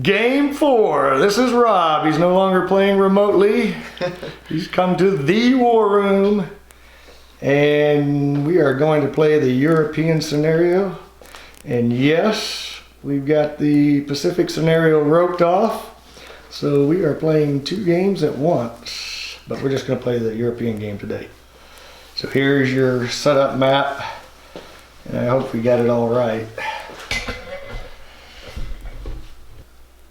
Game 4. This is Rob. He's no longer playing remotely. He's come to the war room. And we are going to play the European scenario. And yes, we've got the Pacific scenario roped off. So we are playing 2 games at once. But we're just going to play the European game today. So here's your setup map. And I hope we got it all right.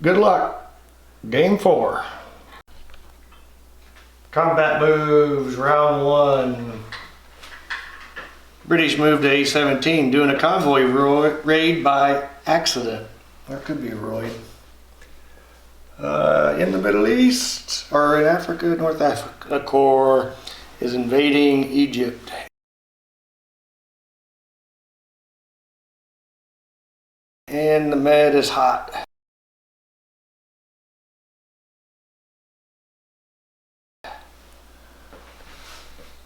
Good luck. Game 4. Combat moves, round 1. British move to A-17, doing a convoy raid by accident. Or it could be a raid. In the Middle East, or in Africa, North Africa, Corps is invading Egypt. And the Med is hot.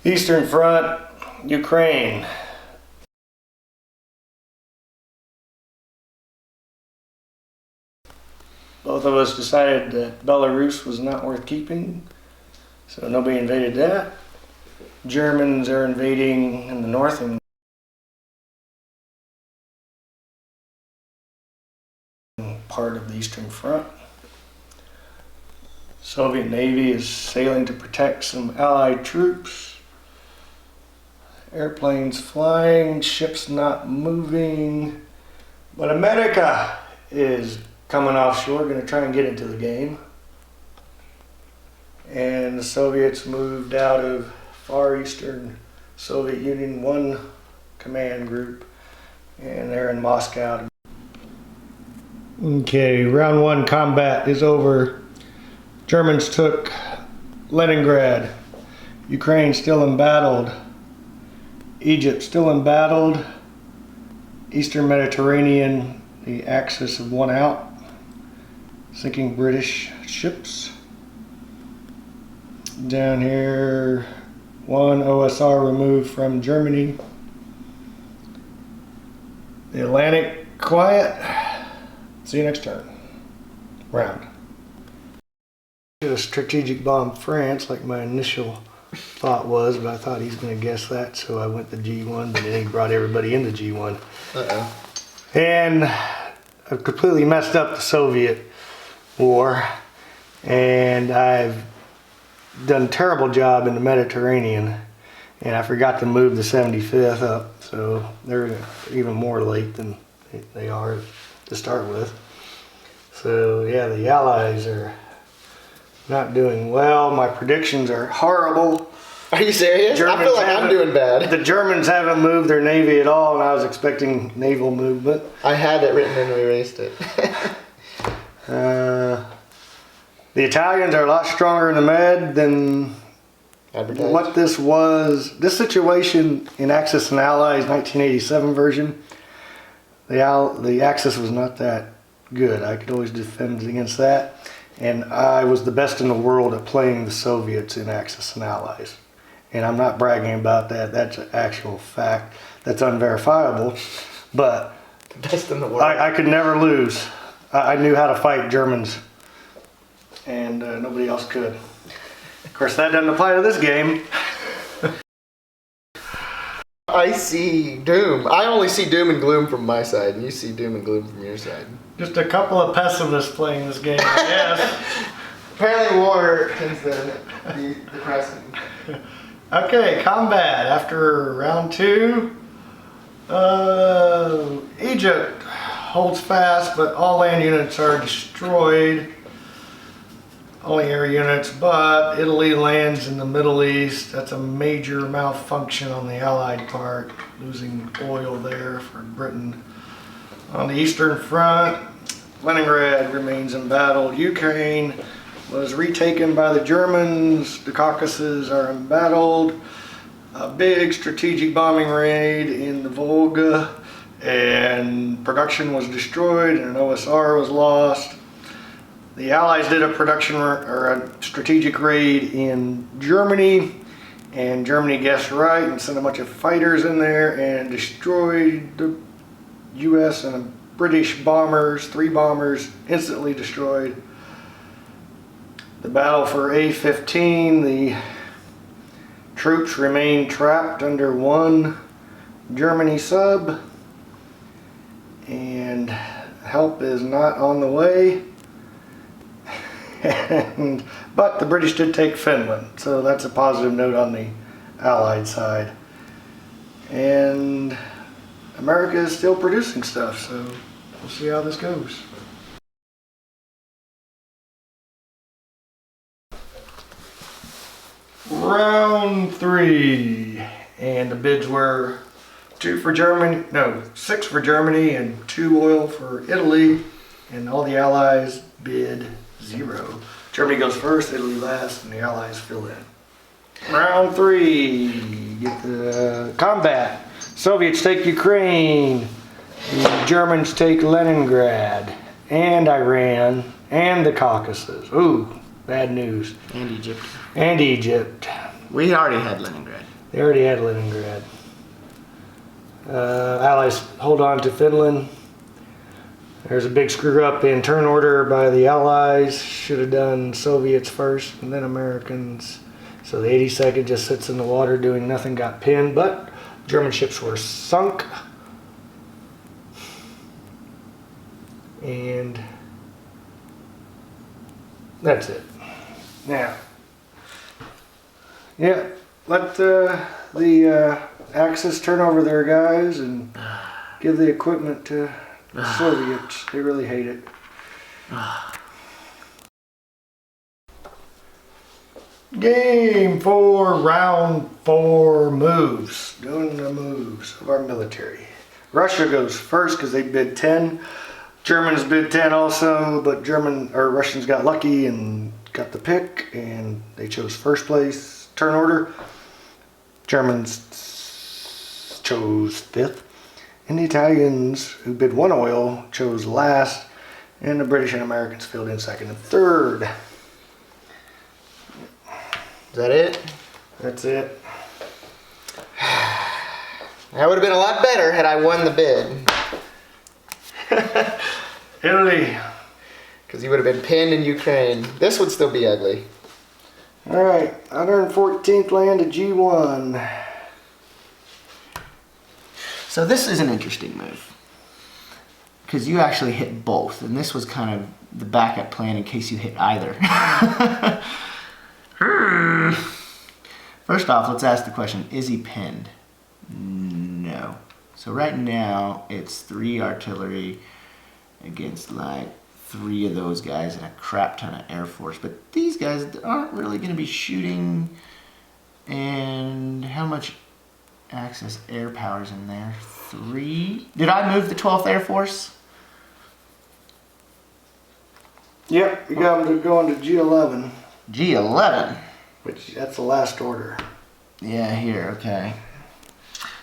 Eastern Front, Ukraine. Both of us decided that Belarus was not worth keeping, so nobody invaded that. Germans are invading in the north and part of the Eastern Front. Soviet Navy is sailing to protect some Allied troops. Airplanes flying, ships not moving, but America is coming offshore, going to try and get into the game. And the Soviets moved out of Far Eastern Soviet Union, 1 command group, and they're in Moscow. Okay, round 1 combat is over. Germans took Leningrad. Ukraine still embattled. Egypt still embattled. Eastern Mediterranean, the Axis have won out, sinking British ships. Down here, 1 OSR removed from Germany. The Atlantic quiet. See you next turn. Round. Should have strategic bomb France like my initial thought was, but I thought he's going to guess that, so I went to G1, but then he brought everybody into G1. And I've completely messed up the Soviet war, and I've done a terrible job in the Mediterranean, and I forgot to move the 75th up, so they're even more late than they are to start with. So yeah, the Allies are not doing well. My predictions are horrible. Are you serious? I feel like I'm doing bad. The Germans haven't moved their navy at all, and I was expecting naval movement. I had it written and we erased it. The Italians are a lot stronger in the Med than Advertised. what this was. This situation in Axis and Allies 1987 version, the Axis was not that good. I could always defend against that. And I was the best in the world at playing the Soviets in Axis and Allies. And I'm not bragging about that. That's an actual fact. That's unverifiable. But the best in the world. I could never lose. I knew how to fight Germans. And nobody else could. Of course, that doesn't apply to this game. I see doom. I only see doom and gloom from my side, and you see doom and gloom from your side. Just a couple of pessimists playing this game, I guess. Apparently war tends to be depressing. Okay, combat. After round 2, Egypt holds fast, but all land units are destroyed. Only air units, but Italy lands in the Middle East. That's a major malfunction on the Allied part, losing oil there for Britain. On the Eastern Front, Leningrad remains embattled. Ukraine was retaken by the Germans. The Caucasus are embattled. A big strategic bombing raid in the Volga, and production was destroyed and an OSR was lost. The Allies did a production or a strategic raid in Germany, and Germany guessed right and sent a bunch of fighters in there and destroyed the US and British bombers, 3 bombers instantly destroyed. The battle for A-15, the troops remained trapped under 1 Germany sub, and help is not on the way. But the British did take Finland, so that's a positive note on the Allied side. And America is still producing stuff, so we'll see how this goes. Round 3, and the bids were 6 for Germany and 2 oil for Italy, and all the Allies bid 0. Germany goes first, Italy last, and the Allies fill in. Round 3, get the combat. Soviets take Ukraine, the Germans take Leningrad, and Iran, and the Caucasus. Ooh, bad news. And Egypt. And Egypt. We already had Leningrad. They already had Leningrad. Allies hold on to Finland. There's a big screw up in turn order by the Allies. Should have done Soviets first and then Americans. So the 82nd just sits in the water doing nothing, got pinned, but German ships were sunk. And that's it. Now, yeah, let the Axis turn over their guys and give the equipment to the Soviets. They really hate it. Game 4, round 4 moves. Doing the moves of our military. Russia goes first because they bid 10. Germans bid 10 also, but Russians got lucky and got the pick, and they chose first place turn order. Germans chose 5th, and the Italians, who bid 1 oil, chose last, and the British and Americans filled in 2nd and 3rd. Is that it? That's it. That would have been a lot better had I won the bid. Italy. Because you would have been pinned in Ukraine. This would still be ugly. Alright, 114th land to G1. So this is an interesting move. Because you actually hit both. And this was kind of the backup plan in case you hit either. First off, let's ask the question, is he pinned? No. So right now, it's 3 artillery against like 3 of those guys and a crap ton of Air Force. But these guys aren't really going to be shooting. And how much Axis air power is in there? 3? Did I move the 12th Air Force? Yep, you got them to go into G11. G11. Which, that's the last order. Yeah, here, okay.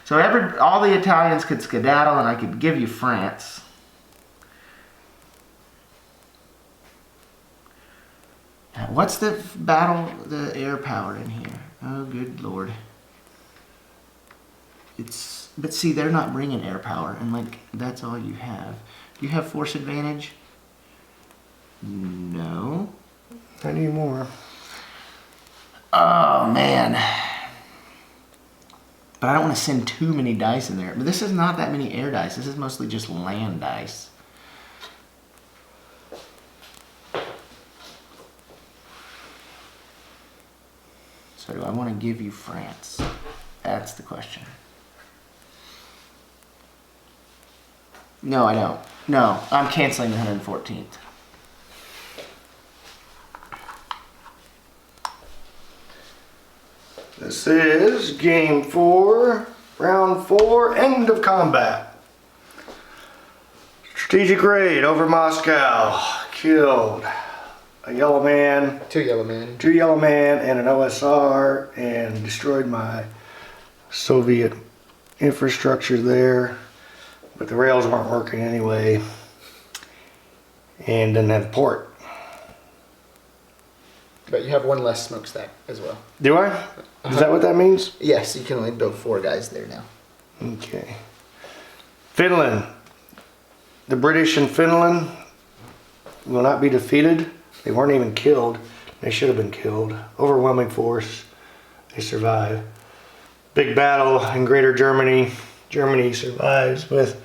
So all the Italians could skedaddle and I could give you France. What's the the air power in here? Oh, good Lord. But see, they're not bringing air power, and like, that's all you have. Do you have force advantage? No. I need more. Oh, man. But I don't want to send too many dice in there. But this is not that many air dice. This is mostly just land dice. So do I want to give you France? That's the question. No, I don't. No, I'm canceling the 114th. This is game 4, round 4, end of combat. Strategic raid over Moscow. Killed a yellow man, 2 yellow men. 2 yellow man, and an OSR, and destroyed my Soviet infrastructure there. But the rails weren't working anyway. And didn't have a port. But you have 1 less smokestack as well. Do I? Is that what that means? Yes, you can only build 4 guys there now. Okay. Finland. The British in Finland will not be defeated. They weren't even killed. They should have been killed. Overwhelming force. They survive. Big battle in Greater Germany. Germany survives with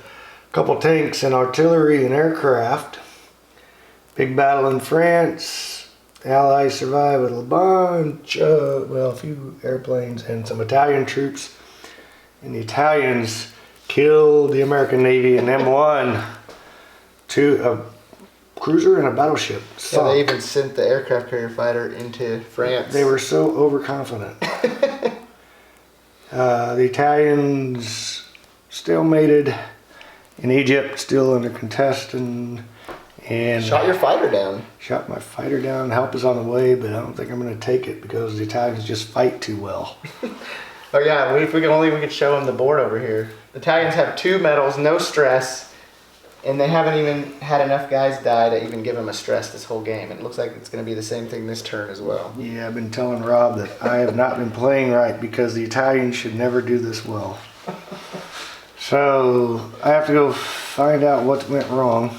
a couple tanks and artillery and aircraft. Big battle in France. The Allies survive with a bunch of, well, a few airplanes and some Italian troops. And the Italians killed the American Navy in M1. A cruiser and a battleship. Yeah, they even sent the aircraft carrier fighter into France. They were so overconfident. The Italians stalemated in Egypt, still under contest, and Shot your fighter down. Shot my fighter down. Help is on the way, but I don't think I'm going to take it because the Italians just fight too well. Oh yeah, if we could show them the board over here. The Italians have 2 medals, no stress. And they haven't even had enough guys die to even give them a stress this whole game. It looks like it's going to be the same thing this turn as well. Yeah, I've been telling Rob that I have not been playing right because the Italians should never do this well. So I have to go find out what went wrong.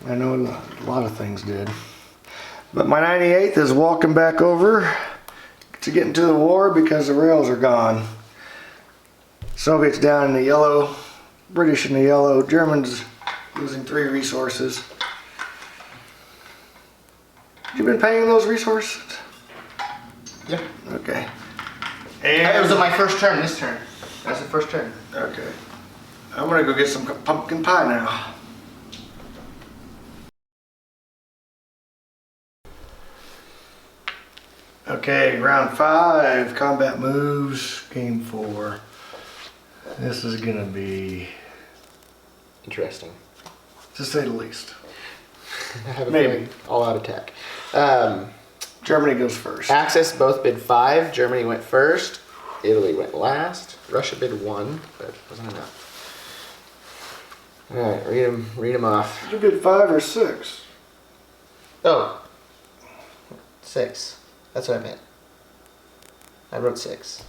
I know a lot of things did. But my 98th is walking back over to get into the war because the rails are gone. Soviets down in the yellow, British in the yellow, Germans losing 3 resources. You been paying those resources? Yeah. Okay. It was And my first turn this turn. That's the first turn. okay. I'm gonna go get some pumpkin pie now. Okay, round 5, combat moves, game 4. This is gonna be, Interesting. to say the least. I have a Maybe. feeling all out attack. Germany goes first. Axis both bid 5. Germany went first. Italy went last. Russia bid 1, but wasn't enough. All right, read them off. Did you bid 5 or 6? Oh, 6. That's what I meant. I wrote 6.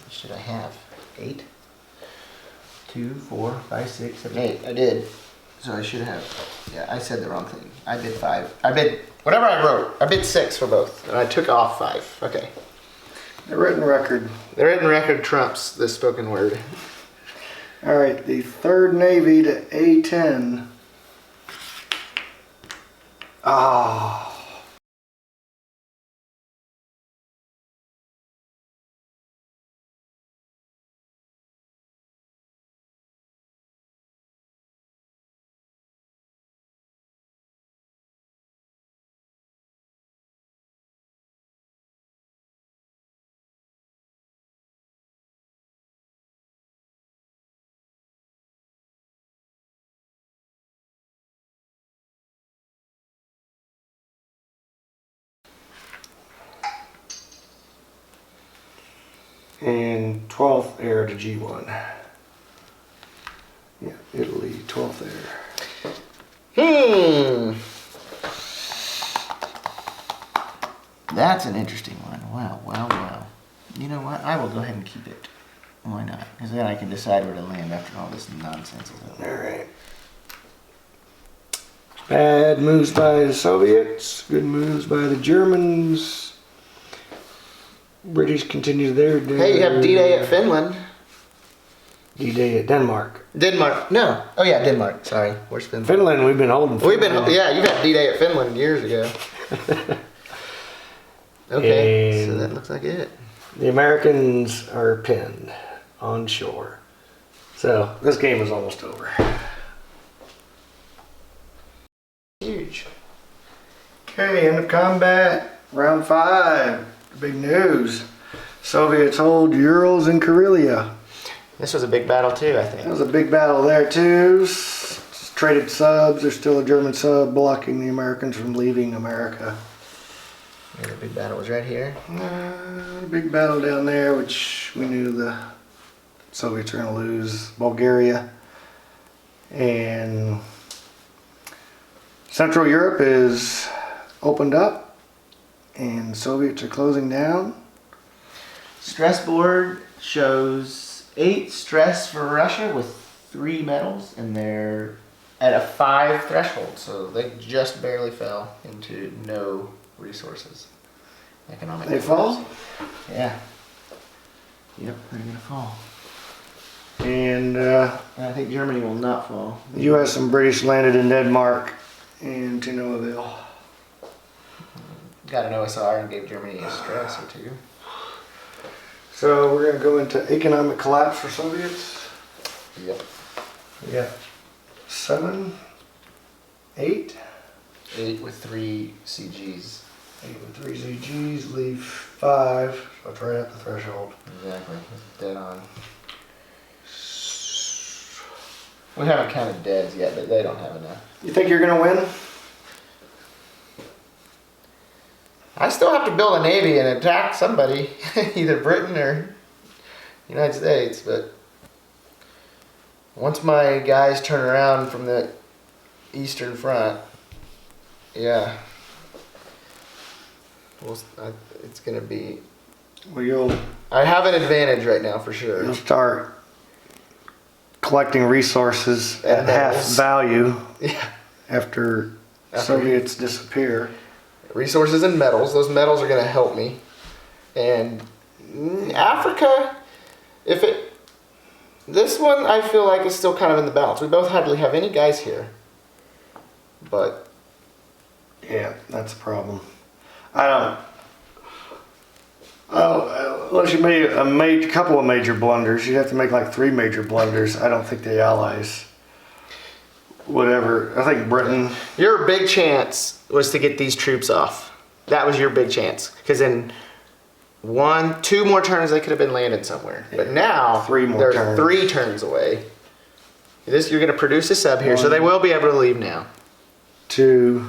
What should I have? 8? 2, 4, 5, 6, 7, 8. I did. So I should have. Yeah, I said the wrong thing. I bid 5. I bid whatever I wrote. I bid 6 for both, and I took off 5. Okay. The written record. The written record trumps the spoken word. All right, the 3rd Navy to A10. Ah. And 12th air to G1. Yeah, Italy, 12th air. That's an interesting one. Wow, wow, wow. You know what? I will go ahead and keep it. Why not? Because then I can decide where to land after all this nonsense is over. All right. Bad moves by the Soviets, good moves by the Germans. British continue their day. Hey, you have D-Day at Finland. D-Day at Denmark. Denmark. No. Oh yeah, Denmark. Sorry. Where's Finland? Finland, we've been holding. We've been, yeah, you had D-Day at Finland years ago. Okay, so And that looks like it. the Americans are pinned on shore. So this game is almost over. Huge. Okay, end of combat, round 5. Big news. Soviets hold Urals and Karelia. This was a big battle too, I That think. was a big battle there too. Traded subs. There's still a German sub blocking the Americans from leaving America. Yeah, the big battle was right here. Big battle down there, which we knew the Soviets were going to lose. Bulgaria. And Central Europe is opened up. And Soviets are closing down. Stress board shows 8 stress for Russia with 3 medals, and they're at a 5 threshold, so they just barely fell into no resources. Economic. They fall? Yeah. Yep, they're gonna fall. And And I think Germany will not fall. the U.S. and British landed in Denmark and to Noahville. Got an OSR and gave Germany a stress or 2. So we're gonna go into economic collapse for Soviets. Yep. We got 7, 8. 8 with 3 CGs. 8 with 3 ZGs, leave 5. So it's right at the threshold. Exactly. Dead on. We haven't counted deads yet, but they don't have enough. You think you're gonna win? I still have to build a navy and attack somebody, either Britain or United States, but once my guys turn around from the Eastern Front, yeah, it's gonna be. Well, I have an advantage right now for sure. you'll start collecting resources at half metals. value Yeah, after Soviets disappear. resources and metals. Those metals are gonna help me, and Africa, this one I feel like is still kind of in the balance. We both hardly have any guys here, but Yeah, that's a problem. I don't. Oh, unless you made a couple of major blunders, you'd have to make like 3 major blunders. I don't think the Allies, whatever. I think Britain. your big chance was to get these troops off. That was your big chance, because in 2 more turns they could have been landed somewhere. But now 3 more they're turns. 3 turns away. You're going to produce a sub here, so they will be able to leave now. 2.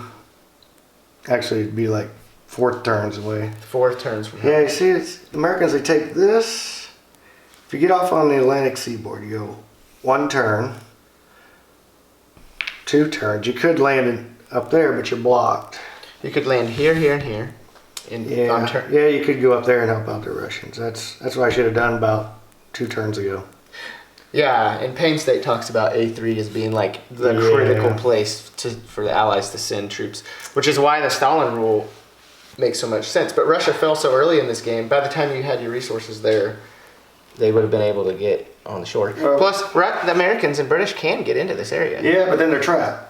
Actually, it'd be like 4 turns away. 4 turns from now. Yeah, you see, it's Americans. They take this. If you get off on the Atlantic seaboard, you go 1 turn, 2 turns. You could land up there, but you're blocked. You could land here, here, and here. Yeah, you could go up there and help out the Russians. That's what I should have done about 2 turns ago. Yeah, and Payne State talks about A3 as being like the Yeah. critical place for the Allies to send troops, which is why the Stalin rule makes so much sense. But Russia fell so early in this game, by the time you had your resources there, they would have been able to get on the shore. Plus, the Americans and British can get into this area. Yeah, but then they're trapped.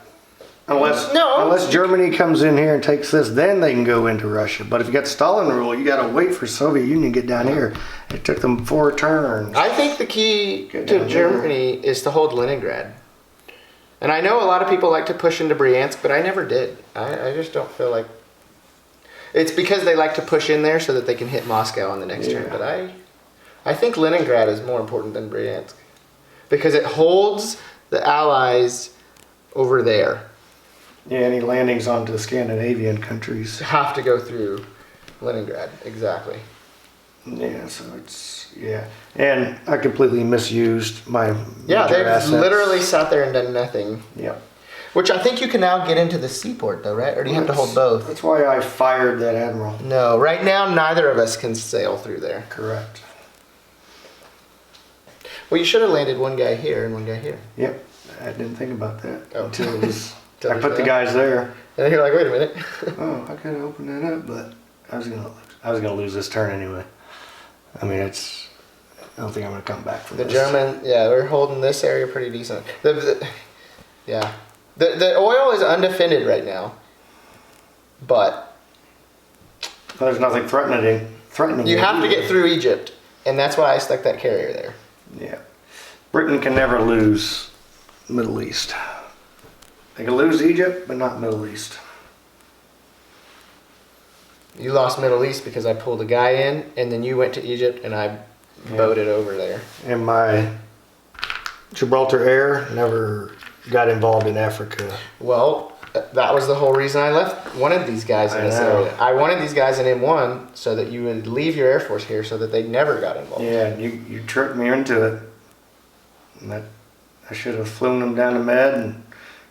Unless No. Germany comes in here and takes this, then they can go into Russia. But if you got the Stalin rule, you got to wait for Soviet Union to get down here. It took them 4 turns. I think the key Get to down Germany is to hold Leningrad. And I know a lot of people like to push into Bryansk, but I never did. I just don't feel like... It's because they like to push in there so that they can hit Moscow on the next turn. Yeah. But I think Leningrad is more important than Bryansk. Because it holds the Allies over there. Yeah, any landings onto the Scandinavian countries. Have to go through Leningrad, exactly. Yeah, so yeah. And I completely misused my Yeah, major they've assets. literally sat there and done nothing. Yep. Which I think you can now get into the seaport though, right? Or do you have to hold both? That's why I fired that admiral. No, right now neither of us can sail through there. Correct. Well, you should have landed one guy here and one guy here. Yep. I didn't think about that Oh. until it was. Till I it put was the out. guys there. And then you're like, wait a minute. Oh, I could have opened that up, but I was gonna lose this turn anyway. I mean, I don't think I'm gonna come back from The this. German, yeah, we're holding this area pretty decent. Yeah. The oil is undefended right now. But There's nothing threatening. you it have to either. get through Egypt. And that's why I stuck that carrier there. Yeah. Britain can never lose Middle East. They can lose Egypt, but not Middle East. You lost Middle East because I pulled a guy in, and then you went to Egypt, and I boated over there. And my Gibraltar Air never got involved in Africa. Well, that was the whole reason I wanted these guys in I this know. area. I wanted these guys in M1 so that you would leave your Air Force here so that they never got involved. Yeah, and you tricked me into it. And I should have flown them down to Med and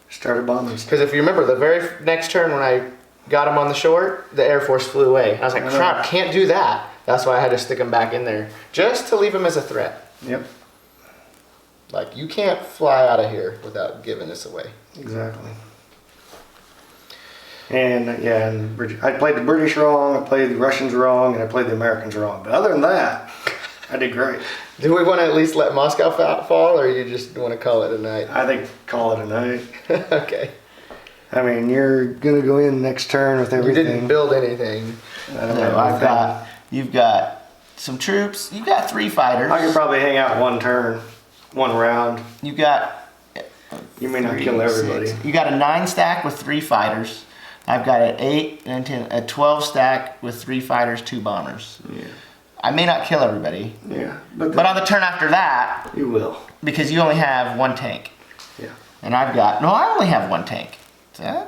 started bombing stuff. Because if you remember, the very next turn when I got them on the shore, the Air Force flew away. I was like, I know. crap, can't do that. That's why I had to stick them back in there, just to leave them as a threat. Yep. Like, you can't fly out of here without giving this away. Exactly. And yeah, and I played the British wrong, I played the Russians wrong, and I played the Americans wrong. But other than that, I did great. Do we want to at least let Moscow fall, or you just want to call it a night? I think call it a night. Okay. I mean, you're gonna go in next turn with You everything. didn't build anything. I don't No, know. you've got some troops. You've got 3 fighters. I could probably hang out one turn, one round. You've got. You may not 3, kill everybody. 6. You got a 9 stack with 3 fighters. I've got an 8 and 10, a 12 stack with 3 fighters, 2 bombers. Yeah. I may not kill everybody, Yeah. but on the turn after that, you will. because you only have 1 tank, Yeah. and I only have 1 tank. So,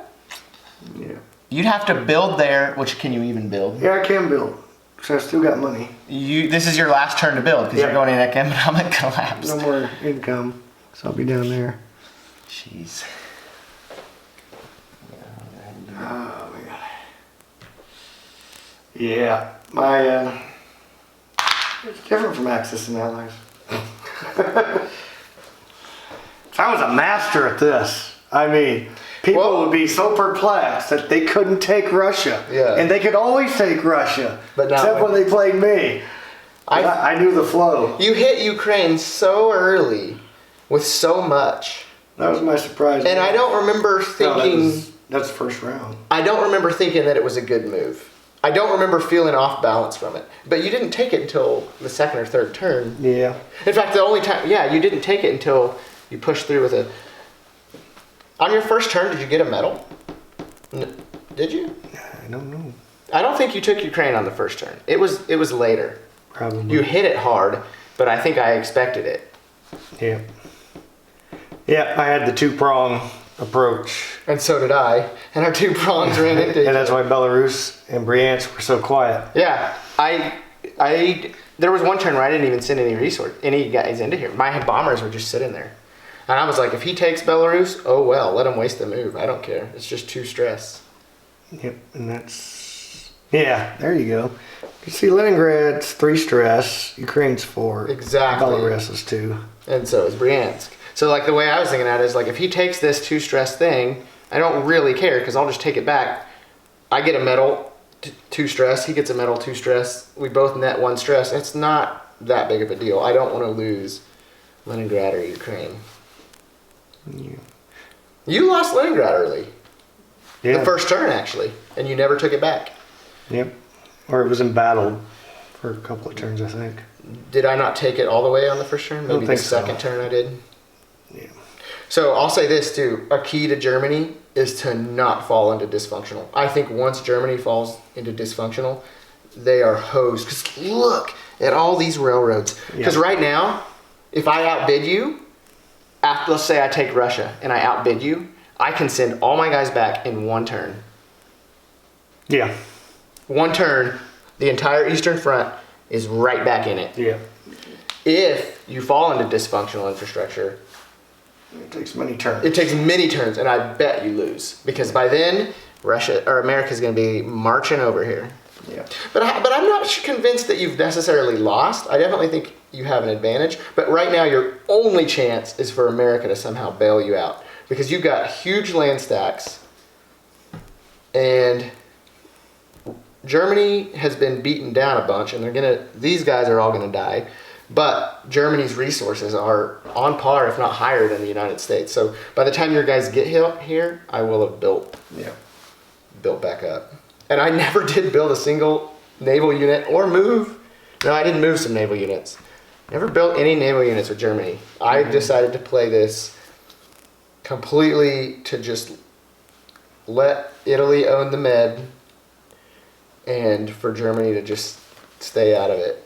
Yeah. you'd have to build there, which can you even build? Yeah, I can build. So I still got money. This is your last turn to build because Yep. you're going in economic collapse. No more income. So I'll be down there. Jeez. Oh my god. Yeah. My it's different from Axis and Allies. I was a master at this. I mean, people Well- would be so perplexed that they couldn't take Russia. Yeah. And they could always take Russia. But not except when- when they played me. I knew the flow. You hit Ukraine so early with so much. That was my surprise. And I don't remember thinking, that's the first round. I don't remember thinking that it was a good move. I don't remember feeling off balance from it. But you didn't take it until the second or third turn. Yeah. In fact, the only time, you didn't take it until you pushed through with a. On your first turn, did you get a medal? Did you? I don't know. I don't think you took Ukraine on the first turn. It was later. Probably. You hit it hard, but I think I expected it. Yeah. Yeah, I had the 2-prong approach. And so did I. And our 2 prongs ran into each And that's other. why Belarus and Bryansk were so quiet. Yeah. There was one turn where I didn't even send any guys into here. My bombers were just sitting there. And I was like, if he takes Belarus, oh well, let him waste the move. I don't care. It's just 2 stress. Yep, and that's... Yeah, there you go. You see, Leningrad's 3 stress, Ukraine's 4. Exactly. Belarus is 2. And so is Bryansk. So like the way I was thinking at it is like, if he takes this 2 stress thing, I don't really care because I'll just take it back. I get a medal, 2 stress. He gets a medal, 2 stress. We both net 1 stress. It's not that big of a deal. I don't want to lose Leningrad or Ukraine. Yeah. You lost Leningrad early. Yeah. The first turn, actually. And you never took it back. Yep. Or it was embattled for a couple of turns, I think. Did I not take it all the way on the first turn? don't Maybe the think so. second turn I did. Yeah. So I'll say this too. A key to Germany is to not fall into dysfunctional. I think once Germany falls into dysfunctional, they are hosed. Because look at all these railroads. Because right now, if I outbid you, let's say I take Russia and I outbid you, I can send all my guys back in 1 turn. Yeah. 1 turn, the entire Eastern Front is right back in it. Yeah. If you fall into dysfunctional infrastructure, It takes many turns. it takes many turns, and I bet you lose. Because by then, Russia or America's going to be marching over here. Yeah. But I'm not convinced that you've necessarily lost. I definitely think you have an advantage. But right now, your only chance is for America to somehow bail you out. Because you've got huge land stacks. And Germany has been beaten down a bunch. And these guys are all going to die. But Germany's resources are on par, if not higher, than the United States. So by the time your guys get here, I will have built back up. And I never did build a single naval unit or move. No, I didn't move some naval units. Never built any naval units with Germany. I decided to play this completely to just let Italy own the Med and for Germany to just stay out of it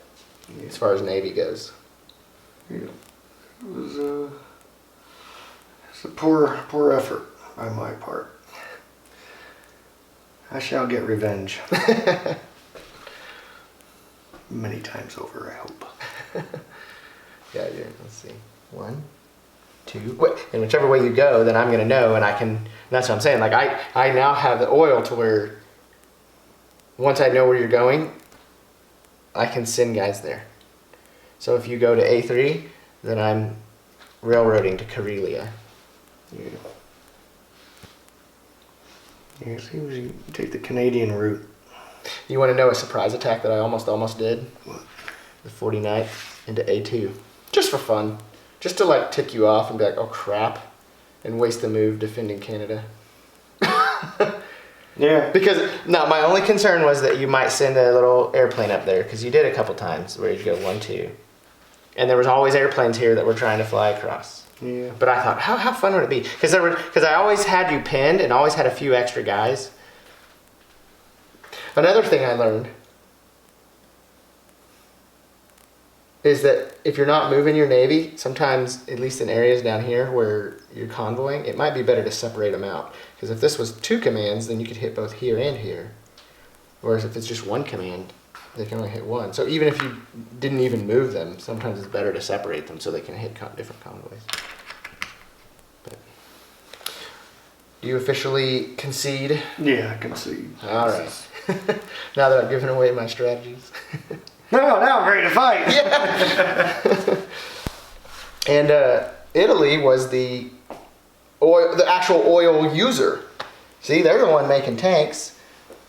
as far as Navy goes. Yeah. It was it's a poor effort on my part. I shall get revenge. Many times over, I hope. Yeah, let's see. 1, 2. And whichever way you go, then I'm going to know, and I can. And that's what I'm saying. Like I now have the oil to where once I know where you're going, I can send guys there. So if you go to A3, then I'm railroading to Karelia. Yeah. Yeah, see, you take the Canadian route. You want to know a surprise attack that I almost did? What? The 49th into A2. Just for fun. Just to like tick you off and be like, oh crap, and waste the move defending Canada. Yeah. Because, no, my only concern was that you might send a little airplane up there, because you did a couple times where you'd go 1-2. And there was always airplanes here that were trying to fly across. Yeah. But I thought, how fun would it be? Because I always had you pinned and always had a few extra guys. Another thing I learned is that if you're not moving your Navy, sometimes, at least in areas down here where you're convoying, it might be better to separate them out. Because if this was 2 commands, then you could hit both here and here. Whereas if it's just 1 command, they can only hit 1. So even if you didn't even move them, sometimes it's better to separate them so they can hit different convoys. But do you officially concede? Yeah, I can see. All right. Now that I've given away my strategies. No, now I'm ready to fight. Yeah. And Italy was the actual oil user. See, they're the one making tanks.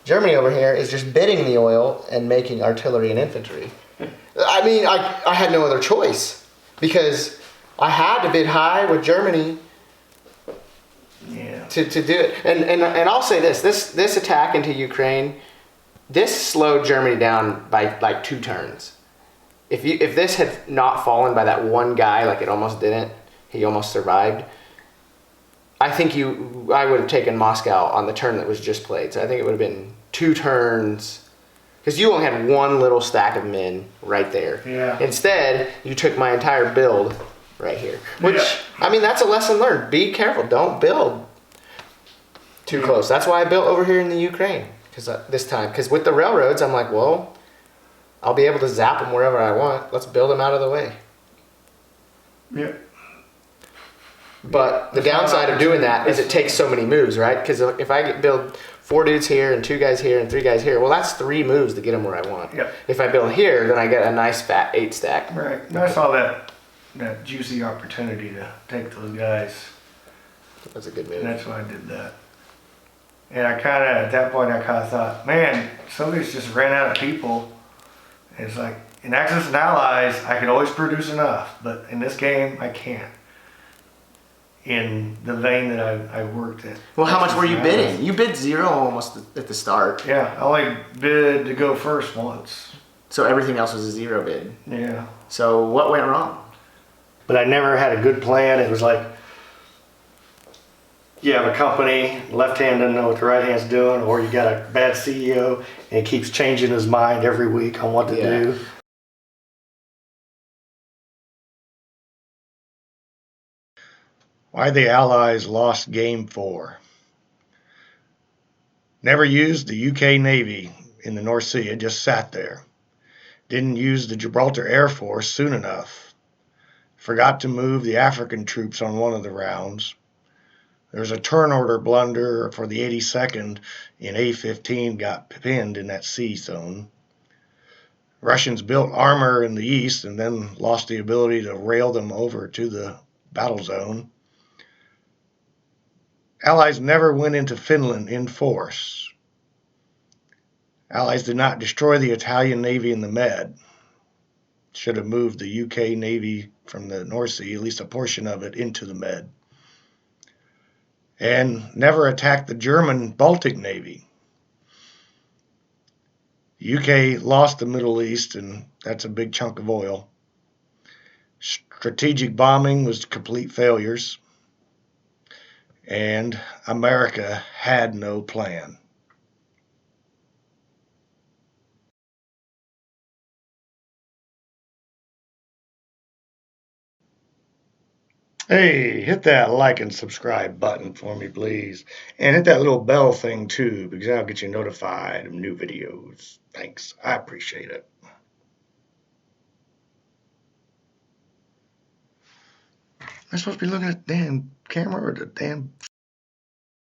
Germany over here is just bidding the oil and making artillery and infantry. I mean, I had no other choice because I had to bid high with Germany. Yeah. To do it. And I'll say this attack into Ukraine, this slowed Germany down by like 2 turns. If this had not fallen by that one guy, like it almost didn't, he almost survived, I think I would have taken Moscow on the turn that was just played. So I think it would have been 2 turns, because you only had one little stack of men right there. Yeah. Instead, you took my entire build right here. Which, Yeah. I mean, that's a lesson learned. Be careful. Don't build too close. That's why I built over here in the Ukraine. Because with the railroads, I'm like, well, I'll be able to zap them wherever I want. Let's build them out of the way. Yeah. But the downside of doing that is it takes so many moves, right? Because if I build 4 dudes here and 2 guys here and 3 guys here, well, that's 3 moves to get them where I want. Yep. If I build here, then I get a nice fat 8 stack. Right. And I saw that juicy opportunity to take those guys. That's a good move. And that's why I did that. And I kind of, at that point, I kind of thought, man, Soviets just ran out of people. And it's like, in Axis and Allies, I could always produce enough. But in this game, I can't. In the vein that I worked at. Well, how much Axis were you and bidding? Allies. You bid 0 almost at the start. Yeah, I only bid to go first once. So everything else was a 0 bid. Yeah. So what went wrong? But I never had a good plan. It was like, you have a company, left hand doesn't know what the right hand's doing, or you got a bad CEO and he keeps changing his mind every week on what to do. Why the Allies lost Game 4. Never used the UK Navy in the North Sea. It just sat there. Didn't use the Gibraltar Air Force soon enough. Forgot to move the African troops on one of the rounds. There was a turn order blunder for the 82nd in A-15, got pinned in that sea zone. Russians built armor in the east and then lost the ability to rail them over to the battle zone. Allies never went into Finland in force. Allies did not destroy the Italian Navy in the Med. Should have moved the UK Navy from the North Sea, at least a portion of it, into the Med. And never attacked the German Baltic Navy. The UK lost the Middle East, and that's a big chunk of oil. Strategic bombing was complete failures. And America had no plan. Hey, hit that like and subscribe button for me, please. And hit that little bell thing, too, because that'll get you notified of new videos. Thanks. I appreciate it. Am I supposed to be looking at the damn camera or the damn